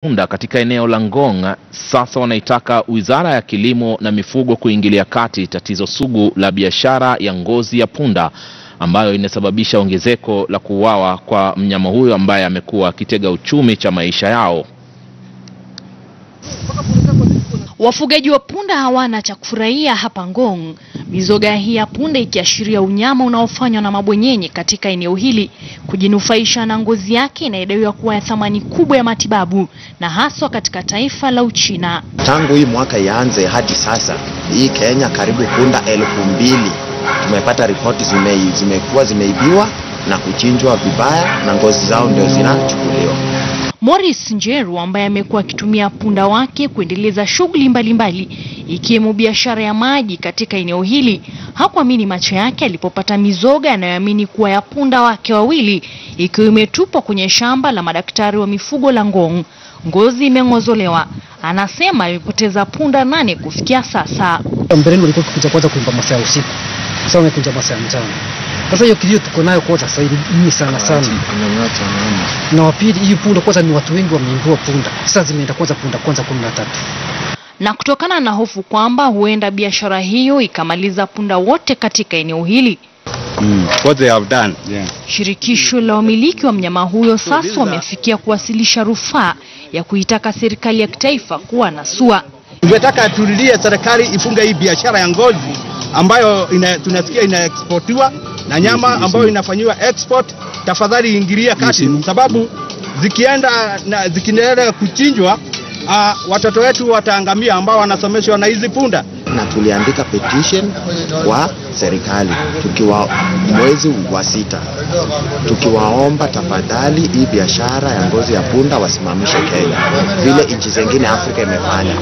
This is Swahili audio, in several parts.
Punda katika eneo la Ngong sasa wanaitaka Wizara ya Kilimo na Mifugo kuingilia kati tatizo sugu la biashara ya ngozi ya punda ambayo inasababisha ongezeko la kuuawa kwa mnyama huyo ambaye amekuwa kitega uchumi cha maisha yao. Wafugaji wa punda hawana cha kufurahia hapa Ngong. Mizoga hii ya punda ikiashiria unyama unaofanywa na mabwenyenye katika eneo hili kujinufaisha na ngozi yake inayodaiwa kuwa ya thamani kubwa ya matibabu na haswa katika taifa la Uchina. Tangu hii mwaka ianze hadi sasa, hii Kenya karibu punda 2000 tumepata ripoti zimekuwa zimeibiwa na kuchinjwa vibaya na ngozi zao ndio zinachukuliwa. Morris Njeru ambaye amekuwa akitumia punda wake kuendeleza shughuli mbalimbali ikiwemo biashara ya maji katika eneo hili hakuamini macho yake alipopata mizoga anayoamini kuwa ya punda wake wawili ikiwa imetupwa kwenye shamba la madaktari wa mifugo la Ngong. Ngozi imeng'ozolewa. Anasema amepoteza punda 8 kufikia sasa. Mbeleni walikuwa kuja kwanza kuimba masaa ya usiku. Sasa wamekuja masaa ya mchana. Sasa hiyo kilio tuko nayo kwa sasa hivi sana. Na wapili hii punda kwanza ni watu wengi wameingua punda. Sasa zimeenda kwanza punda 13. Na kutokana na hofu kwamba huenda biashara hiyo ikamaliza punda wote katika eneo hili. What they have done. Yeah. Shirikisho la wamiliki wa mnyama huyo sasa wamefikia kuwasilisha rufaa ya kuitaka serikali ya kitaifa kuwa na SUA. Tunataka tulilie serikali ifunge hii biashara ya ngozi ambayo tunasikia inaexportiwa na nyama ambayo inafanywa export. Tafadhali ingilia kati sababu zikiendelea kuchinjwa watoto wetu wataangamia ambao wanasomeshwa na hizi punda. Na tuliandika petition kwa serikali tukiwa mwezi wa 6 tukiwaomba tafadhali hii biashara ya ngozi ya punda wasimamishe Kenya vile nchi zingine Afrika imefanya.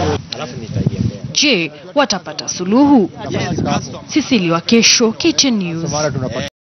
Je, watapata suluhu? Sisi wa Kesho, KTN News.